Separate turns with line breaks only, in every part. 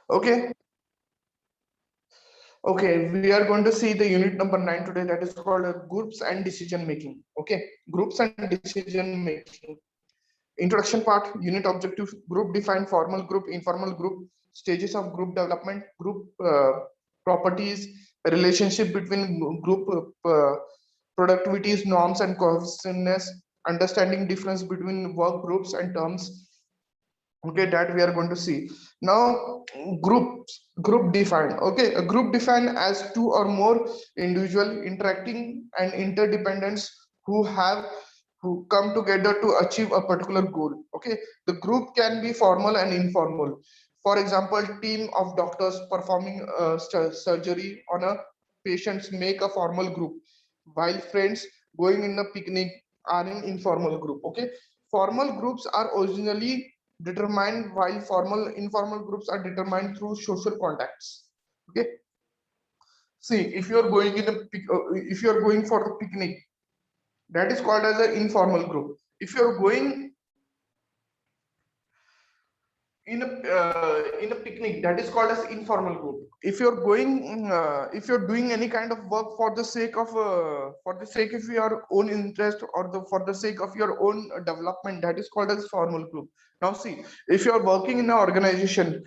Okay. Okay, we are going to see the unit number 9 today, that is called groups and decision making. Okay, groups and decision making. Introduction part, unit objective, group define, formal group, informal group, stages of group development, group properties, relationship between group productivities, norms and cohesiveness, understanding difference between work groups and terms. Okay, that we are going to see now. Group defined. Okay, a group defined as two or more individual interacting and interdependence who have who come together to achieve a particular goal. Okay, the group can be formal and informal. For example, team of doctors performing surgery on a patients make a formal group, while friends going in a picnic are an informal group. Okay, formal groups are originally determined, while informal groups are determined through social contacts. Okay, see, if you are going if you are going for the picnic, that is called as an informal group. If you are going in a picnic, that is called as informal group. If you're going if you're doing any kind of work for the sake of your own interest, or for the sake of your own development, that is called as formal group. Now see, if you're working in an organization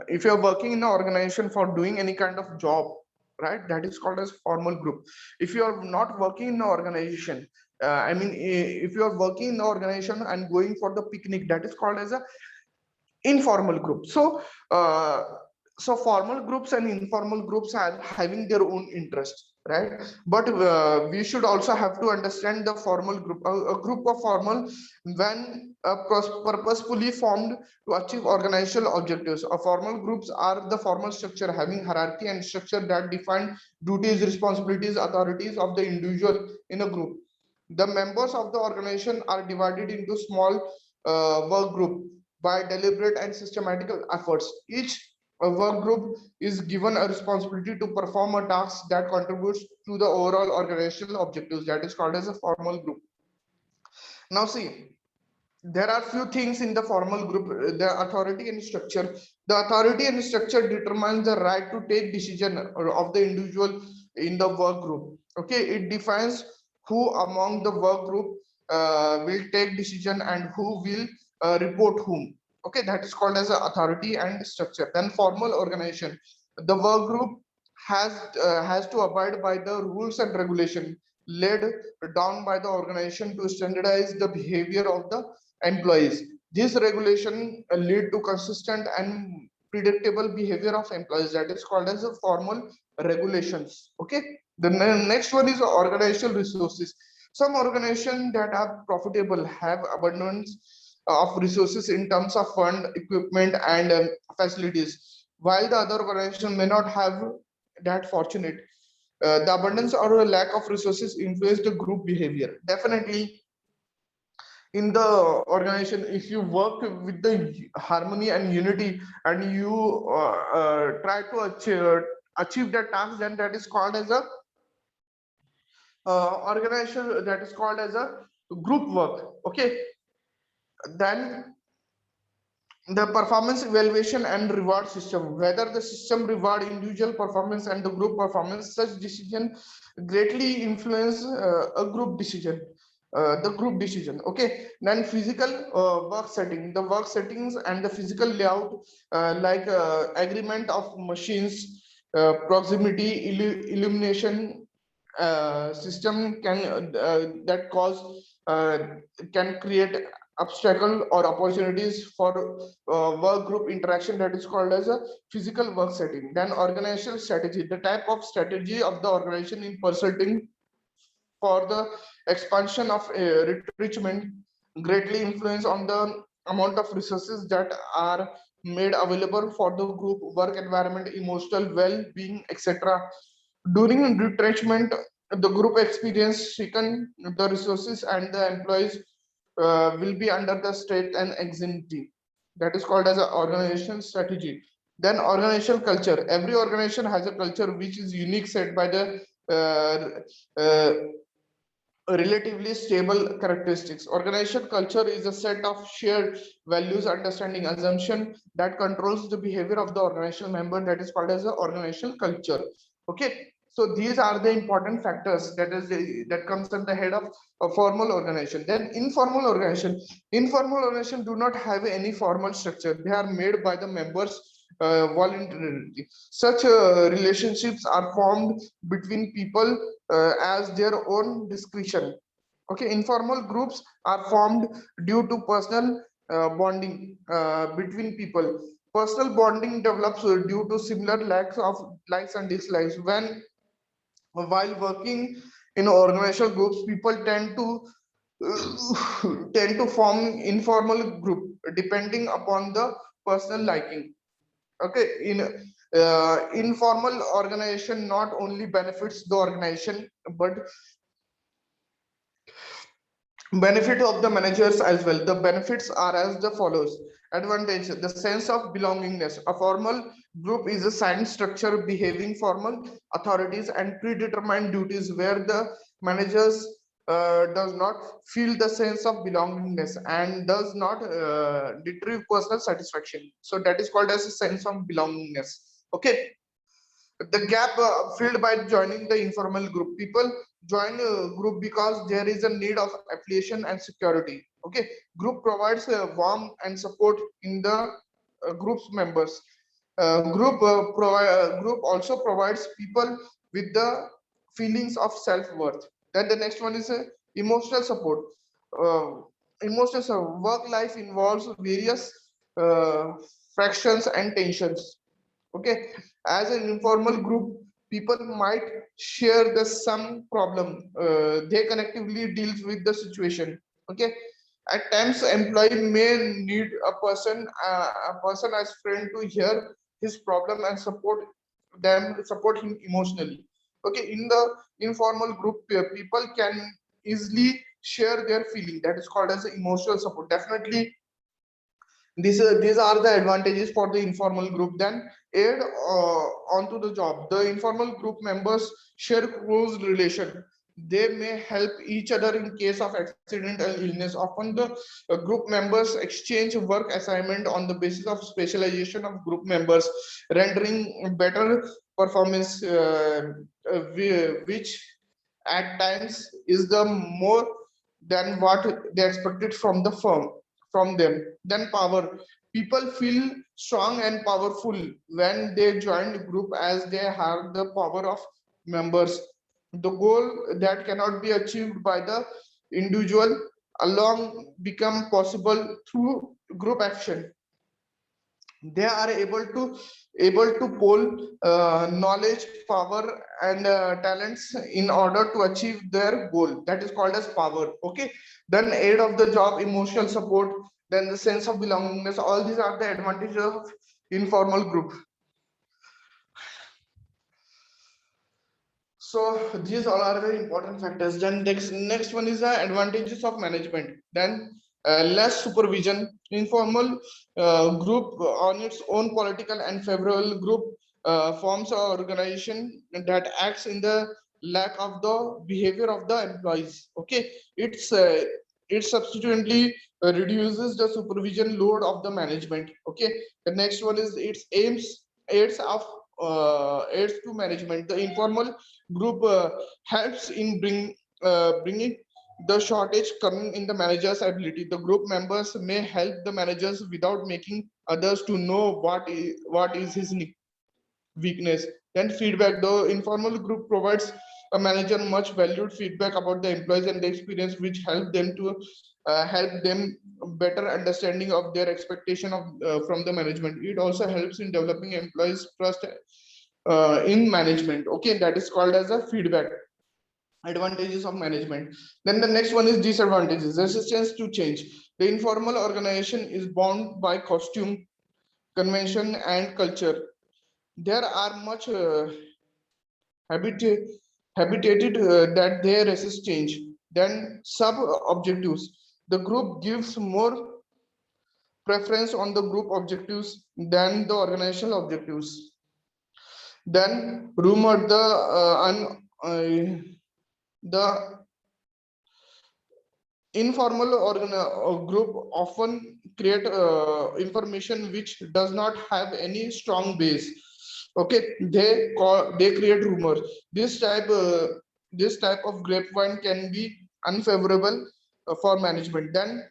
if you're working in an organization for doing any kind of job, right, that is called as formal group. If you are not working in an organization, if you are working in the organization and going for the picnic, that is called as a informal group. Uh, so formal groups and informal groups are having their own interest, right? But we should also have to understand the formal group, a group of formal when purposefully formed to achieve organizational objectives. Formal groups are the formal structure having hierarchy and structure that define duties, responsibilities, authorities of the individual in a group. The members of the organization are divided into small work group by deliberate and systematical efforts. Each work group is given a responsibility to perform a task that contributes to the overall organizational objectives. That is called as a formal group. Now see, there are few things in the formal group: the authority and structure. The authority and structure determines the right to take decision of the individual in the work group. Okay, it defines who among the work group will take decision and who will report whom. Okay, that is called as a authority and structure. Then formal organization, the work group has to abide by the rules and regulation laid down by the organization to standardize the behavior of the employees. This regulation lead to consistent and predictable behavior of employees. That is called as a formal regulations. Okay. The next one is organizational resources. Some organizations that are profitable have abundance of resources in terms of fund, equipment, and facilities, while the other organization may not have that fortunate. The abundance or lack of resources influence the group behavior. Definitely, in the organization, if you work with the harmony and unity, and you try to achieve that task, then that is called as a organization, that is called as a group work. Okay, then the performance evaluation and reward system, whether the system reward individual performance and the group performance. Such decision greatly influence the group decision. Okay, then physical work setting, the work settings and the physical layout, like agreement of machines, proximity, illumination system that cause uh, can create obstacle or opportunities for work group interaction. That is called as a physical work setting. Then organizational strategy, the type of strategy of the organization in pursuing for the expansion of retrenchment greatly influence on the amount of resources that are made available for the group work environment, emotional well-being, etc. During retrenchment, the group experience shaken the resources and the employees will be under the state and anxiety. That is called as an organizational strategy. Then organizational culture. Every organization has a culture which is unique, set by the uh, uh, relatively stable characteristics. Organization culture is a set of shared values, understanding, assumption that controls the behavior of the organizational member. That is called as the organizational culture. Okay, so these are the important factors that comes at the head of a formal organization. Then informal organization do not have any formal structure. They are made by the members voluntarily. Such relationships are formed between people as their own discretion. Okay, informal groups are formed due to personal bonding between people. Personal bonding develops due to similar likes and dislikes. While working in organizational groups, people tend to form informal group depending upon the personal liking. Okay, in informal organization not only benefits the organization but benefit of the managers as well. The benefits are as the follows. Advantage: the sense of belongingness. A formal group is a signed structure behaving formal authorities and predetermined duties where the managers does not feel the sense of belongingness and does not retrieve personal satisfaction. So that is called as a sense of belongingness. Okay, the gap filled by joining the informal group. People join a group because there is a need of affiliation and security. Okay, group provides warmth and support in the group's members. Group also provides people with the feelings of self-worth. Then the next one is emotional support. uh, Work life involves various uh, fractions and tensions. Okay, as an informal group, people might share the some problem. They collectively deals with the situation. Okay, at times employee may need a person as friend to hear his problem and support him emotionally. Okay, in the informal group, people can easily share their feeling. That is called as emotional support. Definitely these are the advantages for the informal group. Then aid onto the job. The informal group members share close relation. They may help each other in case of accident or illness. Often the group members exchange work assignment on the basis of specialization of group members, rendering better performance, which at times is the more than what they expected from the firm from them. Then power. People feel strong and powerful when they join the group as they have the power of members. The goal that cannot be achieved by the individual alone become possible through group action. They are able to pool knowledge, power, and talents in order to achieve their goal. That is called as power. Okay, then aid of the job, emotional support, then the sense of belongingness. All these are the advantages of informal group. So these all are very important factors. Then next one is the advantages of management. Then less supervision. Informal group on its own political and favorable group forms an organization that acts in the lack of the behavior of the employees. Okay, it subsequently reduces the supervision load of the management. Okay, the next one is its aids to management. The informal group helps in bringing the shortage coming in the manager's ability. The group members may help the managers without making others to know what is his weakness. Then feedback. The informal group provides a manager much valued feedback about the employees and the experience, which help them better understanding of their expectation of from the management. It also helps in developing employees trust in management. Okay, that is called as a feedback. Advantages of management. Then the next one is disadvantages. Resistance to change. The informal organization is bound by costume, convention, and culture. There are much habit habitated that they resist change. Then sub objectives. The group gives more preference on the group objectives than the organizational objectives. Then rumor, the informal group often create information which does not have any strong base. Okay, they create rumors. This type of grapevine can be unfavorable for management. Then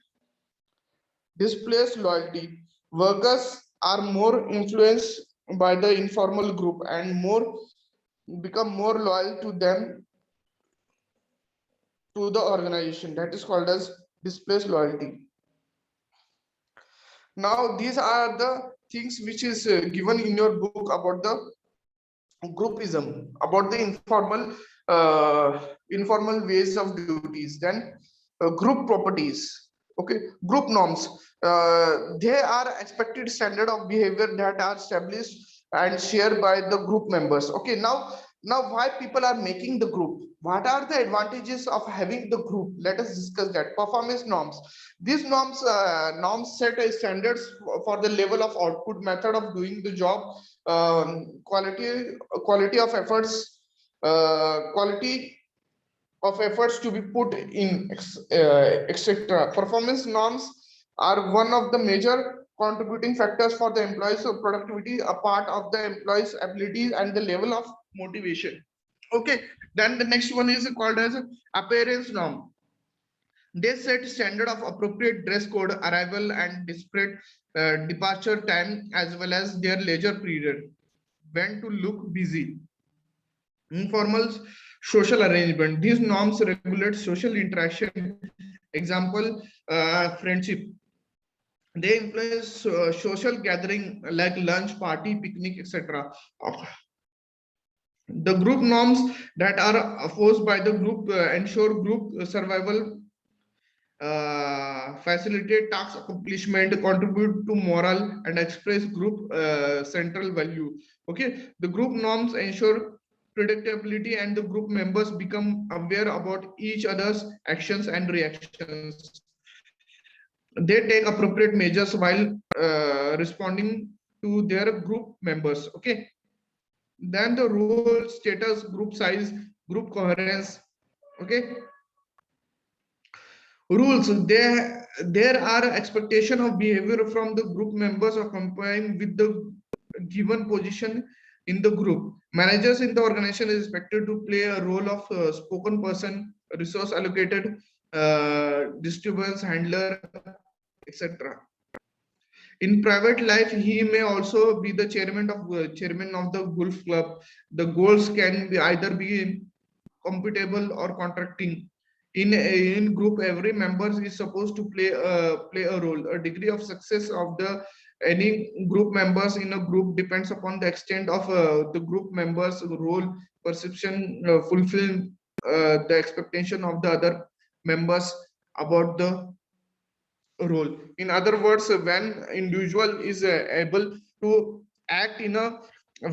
displays loyalty. Workers are more influenced by the informal group and become more loyal to them, to the organization. That is called as displays loyalty. Now these are the things which is given in your book about the groupism, about the informal ways of duties. Then group properties. Okay, group norms. They are expected standard of behavior that are established and shared by the group members. Okay, now why people are making the group, what are the advantages of having the group? Let us discuss that. Performance norms. These norms set a standards for the level of output, method of doing the job, quality of efforts, quality of efforts to be put in, etc. Performance norms are one of the major contributing factors for the employees' productivity, a part of the employees' abilities and the level of motivation. Okay, then the next one is called as appearance norm. They set standard of appropriate dress code, arrival and departure time, as well as their leisure period, when to look busy. Informal social arrangement. These norms regulate social interaction. Example, friendship. They influence social gathering like lunch, party, picnic, etc. The group norms that are forced by the group ensure group survival, facilitate task accomplishment, contribute to moral, and express group central value. Okay, the group norms ensure predictability and the group members become aware about each other's actions and reactions. They take appropriate measures while responding to their group members. Okay, then the role, status, group size, group coherence. Okay, rules. There are expectation of behavior from the group members of complying with the given position in the group. Managers in the organization is expected to play a role of spoken person, resource allocated, disturbance handler, etc. In private life, he may also be the chairman of the golf club. The goals can be either be compatible or contracting. In group, every member is supposed to play a role. A degree of success of the any group members in a group depends upon the extent of the group members role perception, fulfill the expectation of the other members about the role. In other words, when individual is able to act in a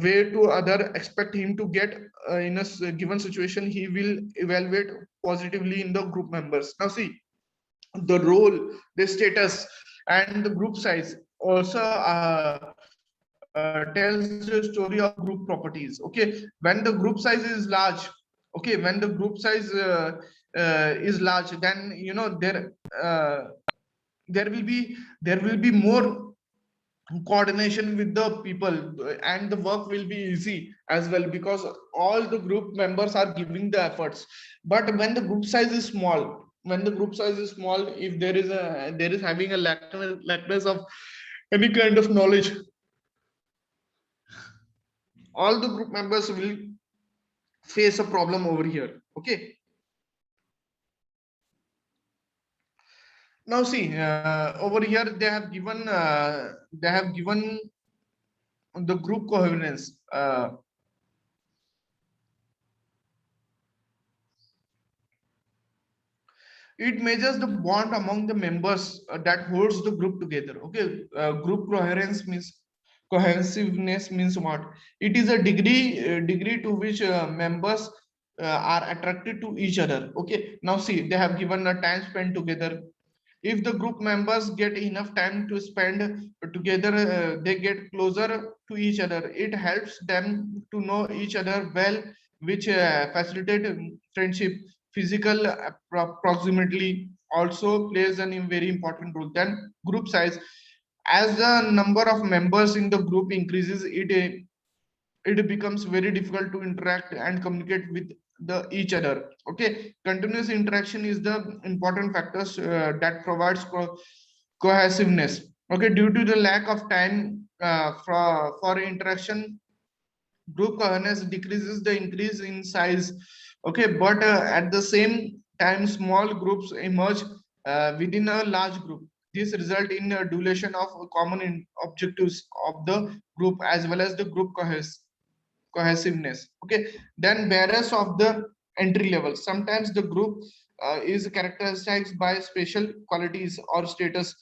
way to other expect him to get in a given situation, he will evaluate positively in the group members. Now see, the role, the status, and the group size also tells the story of group properties. Okay, when the group size is large, okay, when the group size is large, then you know there will be more coordination with the people, and the work will be easy as well, because all the group members are giving the efforts. But when the group size is small, if there is having a lackness of any kind of knowledge, all the group members will face a problem over here. Okay, now see, over here they have given the group coherence. It measures the bond among the members that holds the group together. Okay, group cohesiveness means what? It is a degree to which members are attracted to each other. Okay, now see, they have given a time spent together. If the group members get enough time to spend together, they get closer to each other. It helps them to know each other well, which facilitate friendship, physical proximity, also plays a very important role. Then group size, as the number of members in the group increases, it becomes very difficult to interact and communicate with the each other. Okay, continuous interaction is the important factors that provides cohesiveness. Okay, due to the lack of time for interaction, group coherence decreases the increase in size. Okay, but at the same time small groups emerge within a large group. This result in a duration of common objectives of the group as well as the group cohesiveness. Okay, then barriers of the entry level. Sometimes the group is characterized by special qualities or status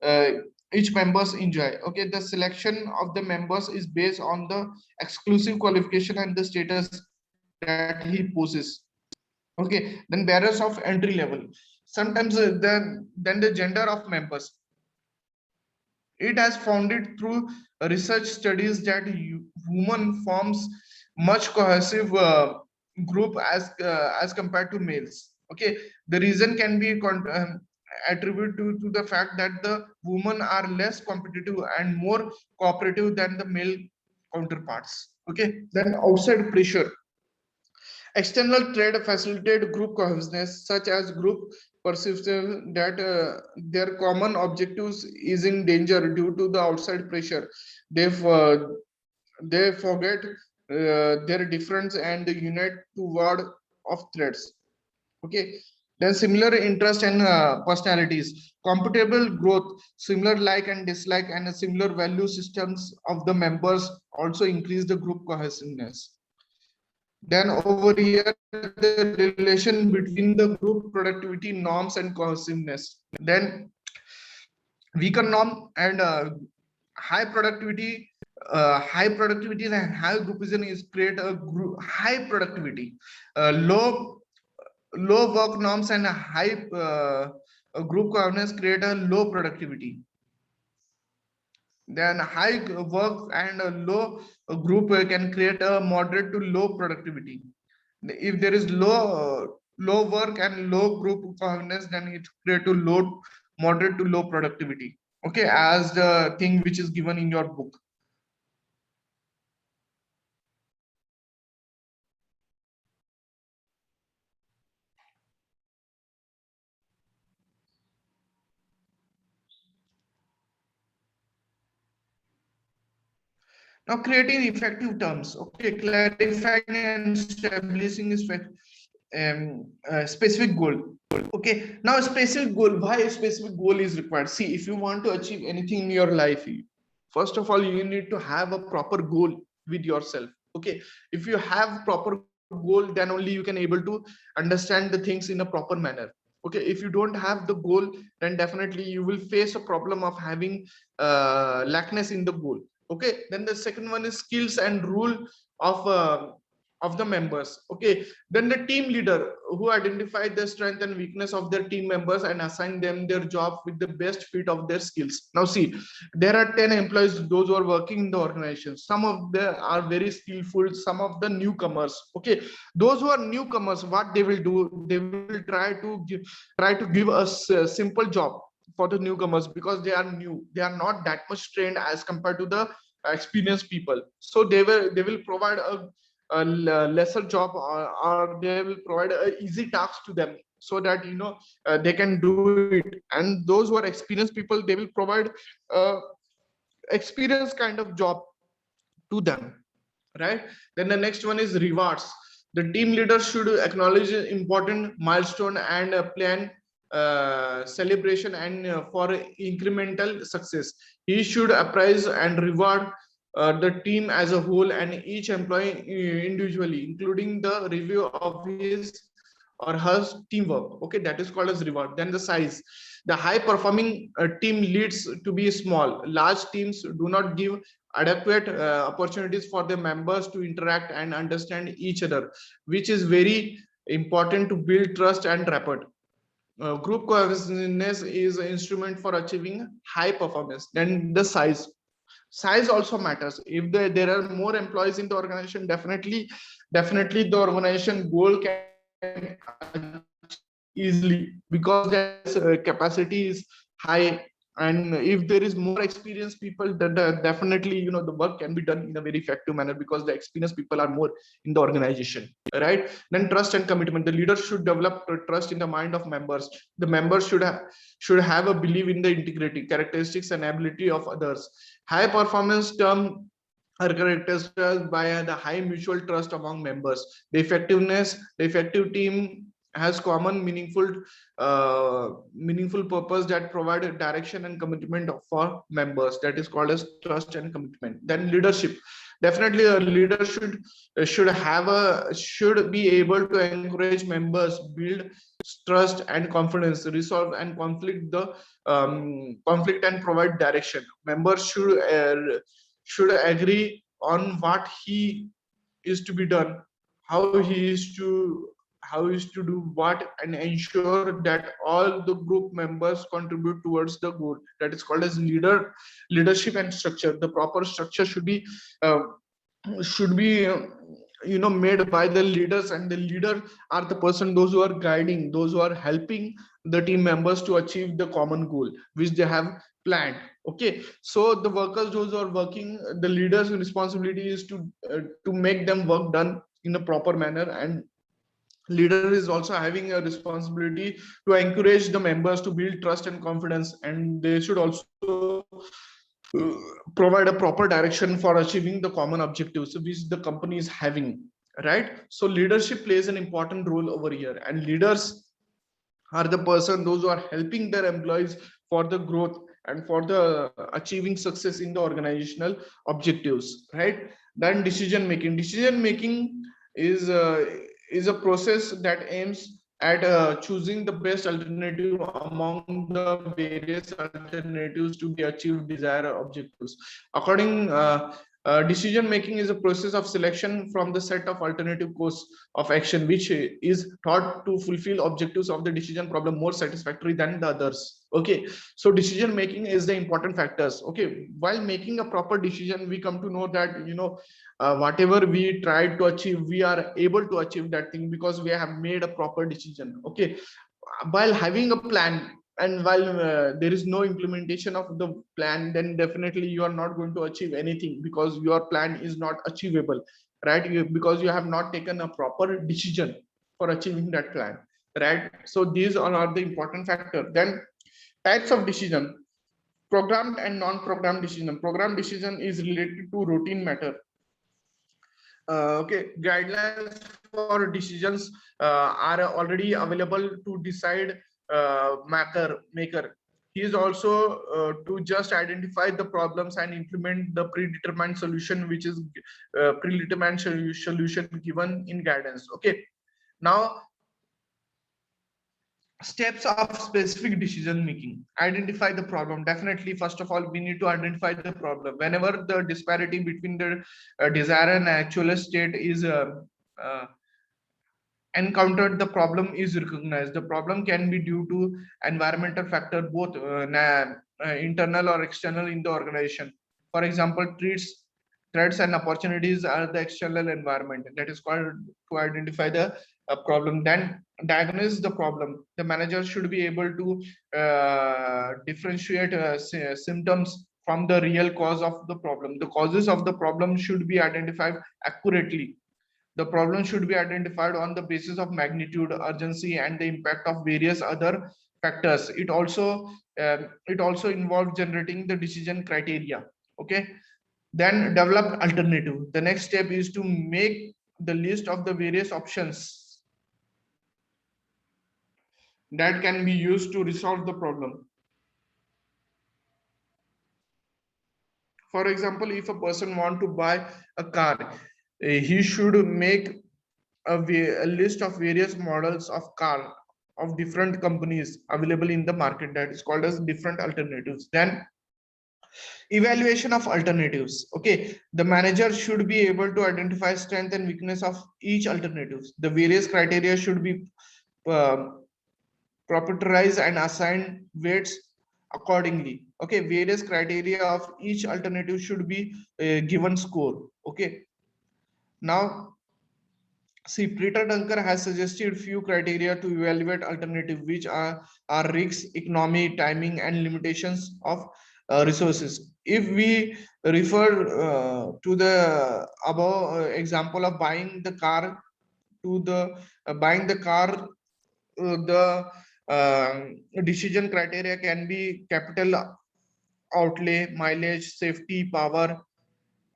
uh, each members enjoy. Okay, the selection of the members is based on the exclusive qualification and the status that he possesses. Okay, then barriers of entry level. Sometimes then the gender of members. It has found it through research studies that women forms much cohesive group as compared to males. Okay, the reason can be attributed to the fact that the women are less competitive and more cooperative than the male counterparts. Okay, then outside pressure. External trade facilitate group cohesiveness, such as group perception that their common objectives is in danger due to the outside pressure. They they forget their difference and unite toward of threats. Okay. Then similar interest and personalities, compatible growth, similar like and dislike, and a similar value systems of the members also increase the group cohesiveness. Then over here, the relation between the group productivity norms and cohesiveness. Then weaker norm and high productivity, high productivity and high groupism is create a group high productivity, low work norms and a high group governance create a low productivity. Then high work and a low group can create a moderate to low productivity. If there is low work and low group governance, then it create to low moderate to low productivity. Okay, as the thing which is given in your book. Now creating effective terms. Okay, clarifying and establishing specific goal. Okay, now a specific goal. Why a specific goal is required? See, if you want to achieve anything in your life, first of all you need to have a proper goal with yourself. Okay, if you have proper goal, then only you can able to understand the things in a proper manner. Okay, if you don't have the goal, then definitely you will face a problem of having lackness in the goal. Okay, then the second one is skills and rule of the members. Okay, then the team leader who identified the strength and weakness of their team members and assign them their job with the best fit of their skills. Now see, there are 10 employees, those who are working in the organization. Some of them are very skillful, some of the newcomers. Okay, those who are newcomers, what they will do, they will try to give us a simple job for the newcomers, because they are new, they are not that much trained as compared to the experienced people. So they will provide a lesser job, or they will provide a easy task to them, so that they can do it. And those who are experienced people, they will provide uh, experience kind of job to them, right? Then the next one is rewards. The team leader should acknowledge important milestone and plan celebration and for incremental success. He should appraise and reward the team as a whole and each employee individually, including the review of his or her teamwork. Okay, that is called as reward. Then the size. The high performing team leads to be small. Large teams do not give adequate opportunities for the members to interact and understand each other, which is very important to build trust and rapport. Group cohesiveness is an instrument for achieving high performance. Then the size also matters. If there are more employees in the organization, definitely the organization goal can achieve easily. easily, because their capacity is high. And if there is more experienced people, then definitely, you know, the work can be done in a very effective manner, because the experienced people are more in the organization, right? Then trust and commitment. The leader should develop trust in the mind of members. The members should have a belief in the integrity, characteristics, and ability of others. High performance term are characterized by the high mutual trust among members. The effective team has common meaningful purpose that provide a direction and commitment for members. That is called as trust and commitment. Then leadership. Definitely, a leader should be able to encourage members, build trust and confidence, resolve and conflict and provide direction. Members should agree on what he is to be done, how how is to do what, and ensure that all the group members contribute towards the goal. That is called as leadership and structure. The proper structure uh, should be made by the leaders, and the leader are the person, those who are guiding, those who are helping the team members to achieve the common goal which they have planned. Okay, so the workers, those who are working, the leaders responsibility is to make them work done in a proper manner. And leader is also having a responsibility to encourage the members to build trust and confidence, and they should also provide a proper direction for achieving the common objectives which the company is having, right? So leadership plays an important role over here, and leaders are the person, those who are helping their employees for the growth and for the achieving success in the organizational objectives, right? Then decision making is a process that aims at choosing the best alternative among the various alternatives to be achieved desired objectives. According Decision making is a process of selection from the set of alternative course of action which is thought to fulfill objectives of the decision problem more satisfactory than the others. Okay, so decision making is the important factors. Okay, while making a proper decision, we come to know that, whatever we tried to achieve, we are able to achieve that thing because we have made a proper decision. Okay, while having a plan, and while there is no implementation of the plan, then definitely you are not going to achieve anything, because your plan is not achievable, right? Because you have not taken a proper decision for achieving that plan, right? So these all are the important factor. Then types of decision: programmed and non-programmed decision. Programmed decision is related to routine matter. Okay, guidelines for decisions are already available to decide maker. He is also to just identify the problems and implement the predetermined solution, which is predetermined solution given in guidance. Okay, now steps of specific decision making. Identify the problem. Definitely, first of all, we need to identify the problem. Whenever the disparity between the desire and actual state is uh, encountered, the problem is recognized. The problem can be due to environmental factor, both internal or external in the organization. For example, threats and opportunities are the external environment. That is called to identify the problem. Then diagnose the problem. The manager should be able to differentiate symptoms from the real cause of the problem. The causes of the problem should be identified accurately. The problem should be identified on the basis of magnitude, urgency, and the impact of various other factors. It also involves generating the decision criteria. Okay, then develop alternative. The next step is to make the list of the various options that can be used to resolve the problem. For example, if a person want to buy a car, he should make a list of various models of car of different companies available in the market. That is called as different alternatives. Then evaluation of alternatives. Okay, the manager should be able to identify strength and weakness of each alternatives. The various criteria should be uh, proprietized and assigned weights accordingly. Okay, various criteria of each alternative should be given score. Okay, now See, Peter Dunker has suggested few criteria to evaluate alternative, which are risks, economy, timing, and limitations of resources. If we refer to the above example of buying the car, to the buying the car, the decision criteria can be capital outlay, mileage, safety, power,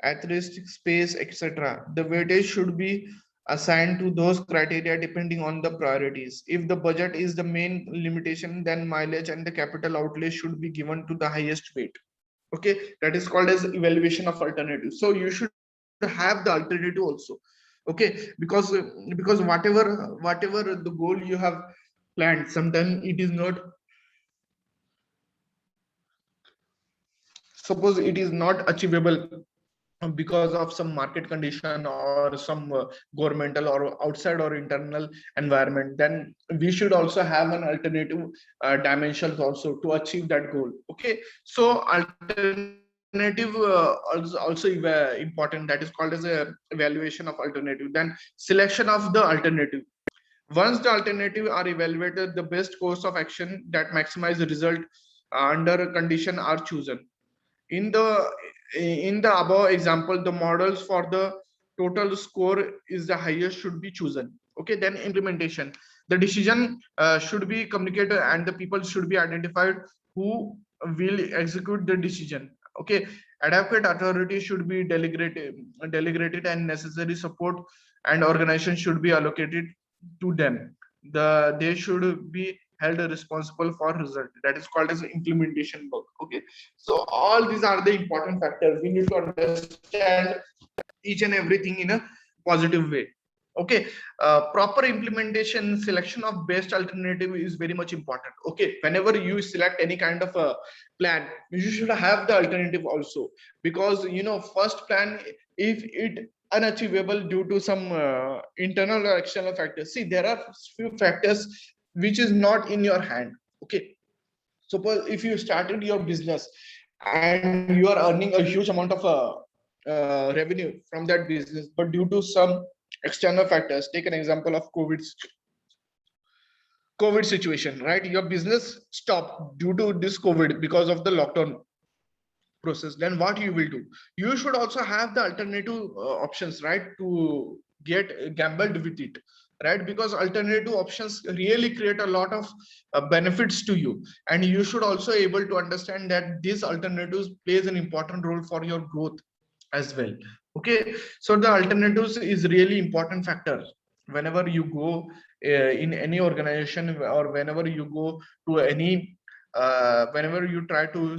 atheistic space, etc. The weightage should be assigned to those criteria depending on the priorities. If the budget is the main limitation, then mileage and the capital outlay should be given to the highest weight. Okay, that is called as evaluation of alternative. So you should have the alternative also. Okay, because whatever the goal you have planned, sometimes it is not, suppose it is not achievable because of some market condition or some governmental or outside or internal environment, then we should also have an alternative dimensions also to achieve that goal. Okay, so alternative also important, that is called as a evaluation of alternative. Then selection of the alternative. Once the alternative are evaluated, the best course of action that maximize the result under condition are chosen. In the above example, the models for the total score is the highest should be chosen. Okay, then implementation. The decision should be communicated and the people should be identified who will execute the decision. Okay, adequate authority should be delegated and necessary support and organization should be allocated to them. They should be held responsible for result, that is called as implementation work. Okay, so all these are the important factors. We need to understand each and everything in a positive way. Okay, proper implementation, selection of best alternative is very much important. Okay, whenever you select any kind of a plan, you should have the alternative also, because first plan, if it unachievable due to some internal or external factors, see, there are few factors which is not in your hand. Okay, suppose if you started your business and you are earning a huge amount of revenue from that business, but due to some external factors, take an example of COVID situation, right? Your business stopped due to this COVID because of the lockdown process. Then what you will do? You should also have the alternative options, right, to get gambled with it, right? Because alternative options really create a lot of benefits to you, and you should also able to understand that these alternatives plays an important role for your growth as well. Okay, so the alternatives is really important factor whenever you go in any organization, or whenever you go to any whenever you try to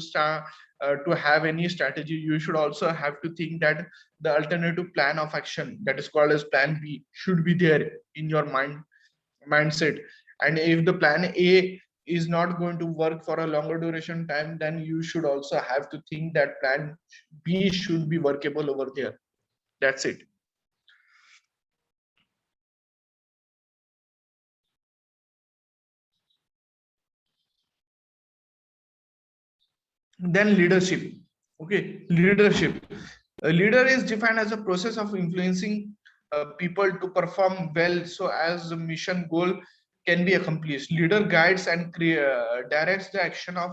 have any strategy, you should also have to think that the alternative plan of action, that is called as plan B, should be there in your mindset. And if the plan A is not going to work for a longer duration time, then you should also have to think that plan B should be workable over there. That's it. Then leadership. Okay, leadership. A leader is defined as a process of influencing people to perform well so as the mission goal can be accomplished. Leader guides and directs the action of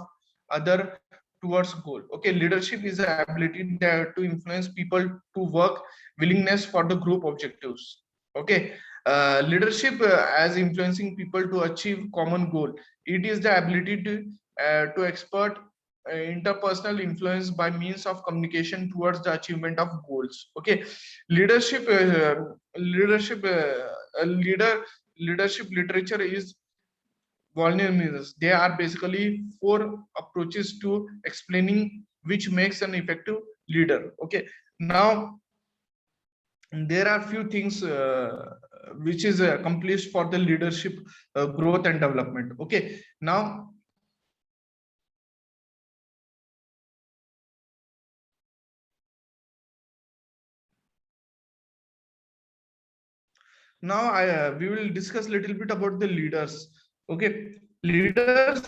other towards goal. Okay, leadership is the ability to influence people to work, willingness for the group objectives. Okay, leadership as influencing people to achieve common goal. It is the ability to expert interpersonal influence by means of communication towards the achievement of goals. Okay, leadership leadership leadership literature is voluminous. They are basically four approaches to explaining which makes an effective leader. Okay, now there are few things which is accomplished for the leadership growth and development. Okay, now we will discuss a little bit about the leaders. Okay, leaders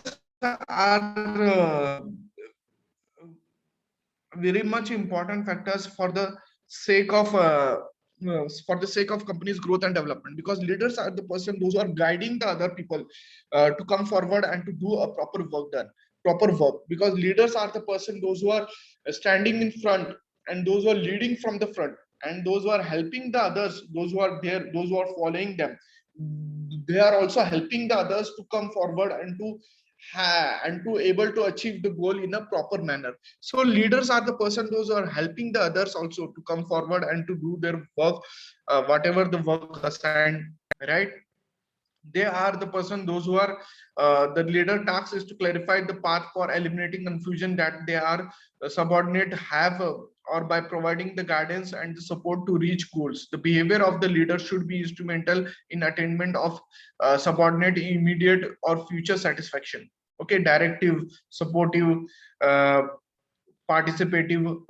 are very much important factors for the sake of for the sake of company's growth and development, because leaders are the person those who are guiding the other people to come forward and to do a proper work, because leaders are the person those who are standing in front, and those who are leading from the front, and those who are helping the others, those who are there, those who are following them, they are also helping the others to come forward and to able to achieve the goal in a proper manner. So leaders are the person those who are helping the others also to come forward and to do their work, whatever the work assigned, right? They are the person those who are the leader task is to clarify the path for eliminating confusion that they are subordinate have, or by providing the guidance and the support to reach goals. The behavior of the leader should be instrumental in attainment of subordinate immediate or future satisfaction. Okay, directive, supportive, uh, participative,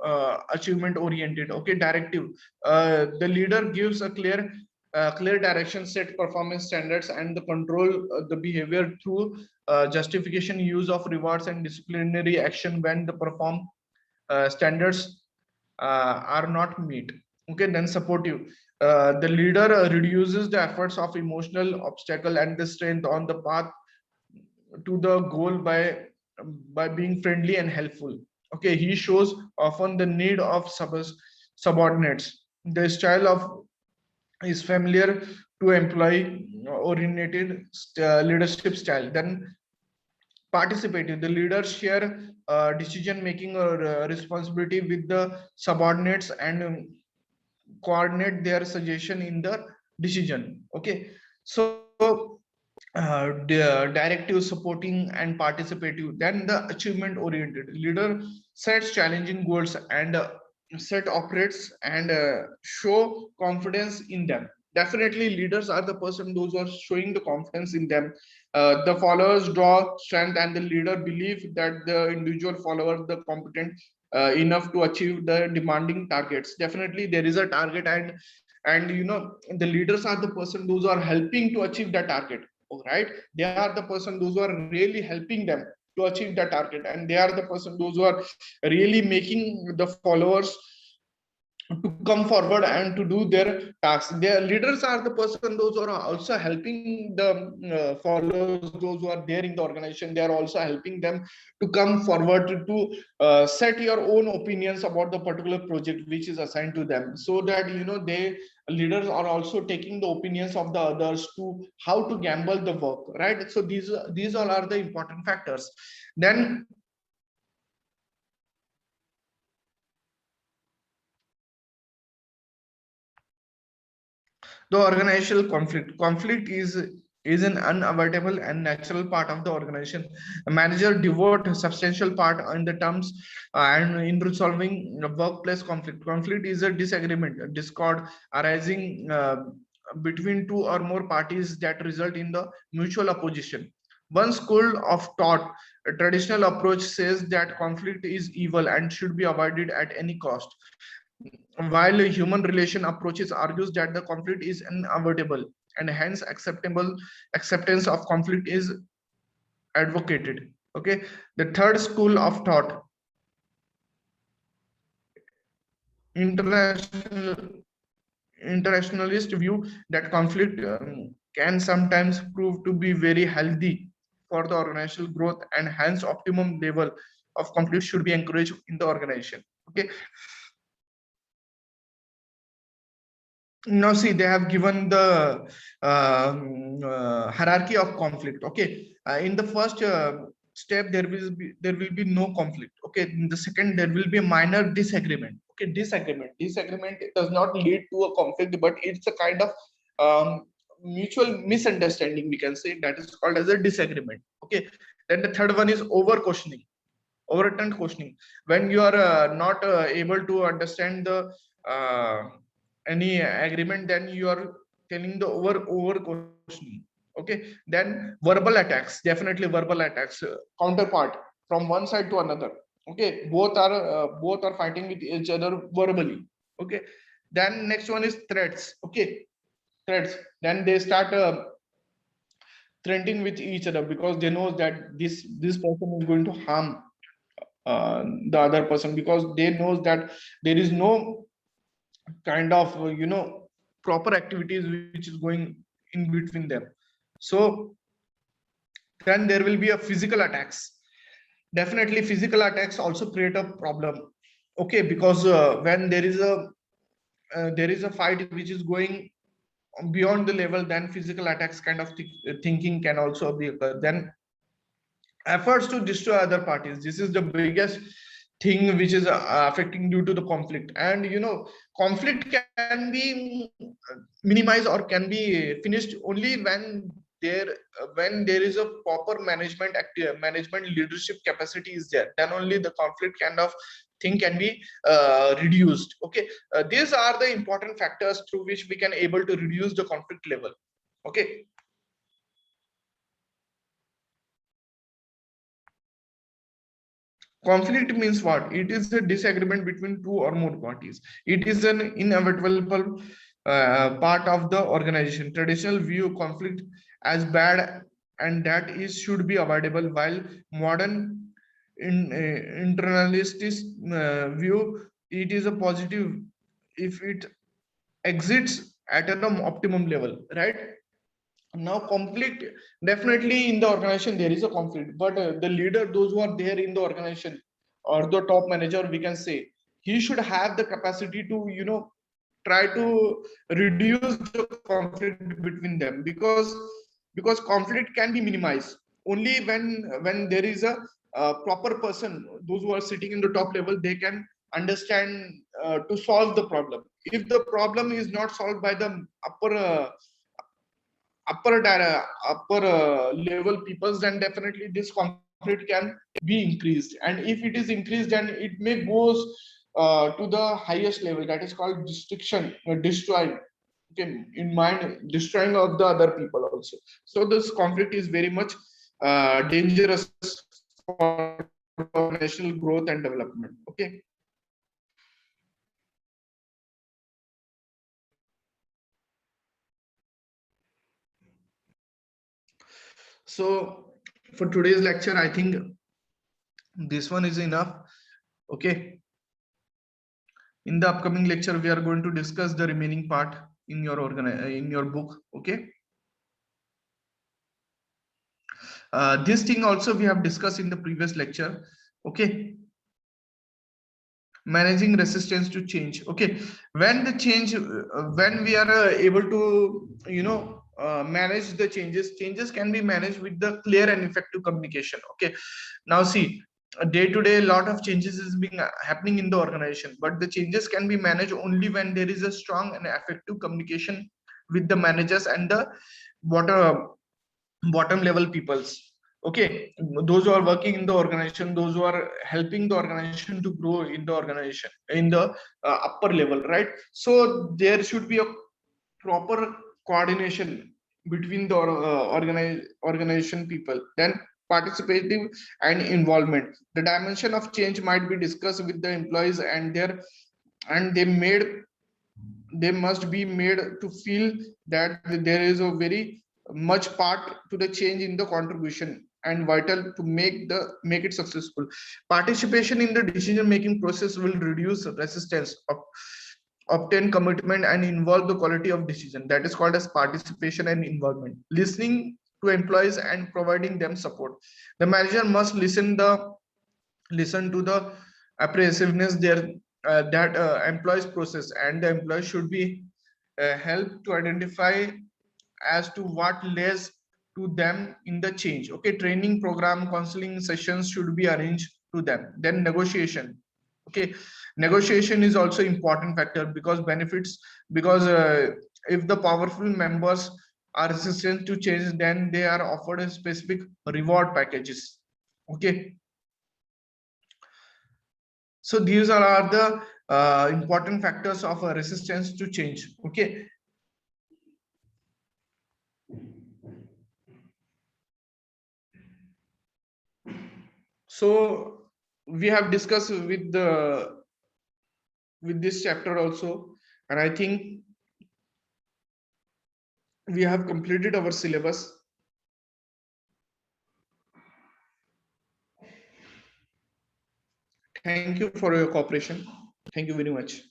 achievement oriented. Okay, directive, the leader gives a clear direction, set performance standards, and the control the behavior through justification, use of rewards, and disciplinary action when the perform standards are not met. Okay, then supportive, the leader reduces the efforts of emotional obstacle and the strength on the path to the goal by being friendly and helpful. Okay, he shows often the need of subordinates. The style of is familiar to employee oriented leadership style. Then participative, the leaders share decision making or responsibility with the subordinates and coordinate their suggestion in the decision. Okay, so directive, supporting, and participative. Then the achievement oriented leader sets challenging goals and set operates and show confidence in them. Definitely leaders are the person those who are showing the confidence in them. The followers draw strength, and the leader believe that the individual follower the competent enough to achieve the demanding targets. Definitely there is a target, and the leaders are the person those are helping to achieve that target. Right, they are the person those who are really helping them to achieve that target, and they are the person those who are really making the followers to come forward and to do their tasks. Their leaders are the person those who are also helping the followers those who are there in the organization. They are also helping them to come forward to set your own opinions about the particular project which is assigned to them, so that they leaders are also taking the opinions of the others to how to gamble the work, right? So these all are the important factors. Then the organizational conflict is an unavoidable and natural part of the organization. A manager devote a substantial part in the terms and in resolving workplace conflict. Conflict is a disagreement, a discord arising between two or more parties that result in the mutual opposition. One school of thought, a traditional approach, says that conflict is evil and should be avoided at any cost, while human relation approaches argues that the conflict is unavoidable and hence acceptance of conflict is advocated. Okay, the third school of thought, international internationalist view, that conflict can sometimes prove to be very healthy for the organizational growth, and hence optimum level of conflict should be encouraged in the organization. Okay, now see, they have given the hierarchy of conflict. Okay, in the first step there will be no conflict. Okay, in the second there will be a minor disagreement. Okay, disagreement does not lead to a conflict, but it's a kind of mutual misunderstanding, we can say, that is called as a disagreement. Okay, then the third one is over questioning, overturned questioning, when you are not able to understand the uh, any agreement, then you are telling the over questioning. Okay, then verbal attacks, definitely verbal attacks, counterpart from one side to another. Okay, both are fighting with each other verbally. Okay, then next one is threats. Okay, threats, then they start threatening with each other because they know that this person is going to harm the other person, because they knows that there is no kind of proper activities which is going in between them. So then there will be a physical attacks. Definitely physical attacks also create a problem. Okay, because when there is a fight which is going beyond the level, then physical attacks kind of thinking can also be occur. Then efforts to destroy other parties, this is the biggest thing which is affecting due to the conflict. And conflict can be minimized or can be finished only there when there is a proper management leadership capacity is there, then only the conflict kind of thing can be reduced. Okay, these are the important factors through which we can able to reduce the conflict level. Okay. Conflict means what? It is a disagreement between two or more parties. It is an inevitable part of the organization. Traditional view conflict as bad and that is should be avoidable, while modern internalists view it is a positive if it exits at an optimum level, right? Now conflict, definitely in the organization there is a conflict, but the leader, those who are there in the organization or the top manager, we can say, he should have the capacity to try to reduce the conflict between them, because conflict can be minimized only when there is a proper person, those who are sitting in the top level, they can understand to solve the problem. If the problem is not solved by the upper level peoples, then definitely this conflict can be increased. And if it is increased, then it may goes to the highest level, that is called destruction, destroying, okay, in mind, destroying of the other people also. So this conflict is very much dangerous for national growth and development. Okay. So for today's lecture, I think this one is enough. Okay. In the upcoming lecture, we are going to discuss the remaining part in your book. Okay. This thing also we have discussed in the previous lecture. Okay. Managing resistance to change. Okay. When the change, when we are able to, manage the changes can be managed with the clear and effective communication. Okay. Now see, day to day, a lot of changes is being happening in the organization, but the changes can be managed only when there is a strong and effective communication with the managers and the bottom bottom level peoples. Okay, those who are working in the organization, those who are helping the organization to grow in the organization in the upper level, right? So there should be a proper coordination between the organization people. Then participative and involvement, the dimension of change might be discussed with the employees and their and they must be made to feel that there is a very much part to the change in the contribution and vital to make it successful. Participation in the decision making process will reduce resistance, obtain commitment and involve the quality of decision. That is called as participation and involvement. Listening to employees and providing them support, the manager must listen to the apprehsiveness there that employees process, and the employee should be helped to identify as to what lays to them in the change. Okay, training program, counseling sessions should be arranged to them. Then negotiation. Okay, negotiation is also important factor because benefits, because if the powerful members are resistant to change, then they are offered a specific reward packages. Okay, so these are the important factors of resistance to change. Okay. So we have discussed with this chapter also, and I think we have completed our syllabus. Thank you for your cooperation. Thank you very much.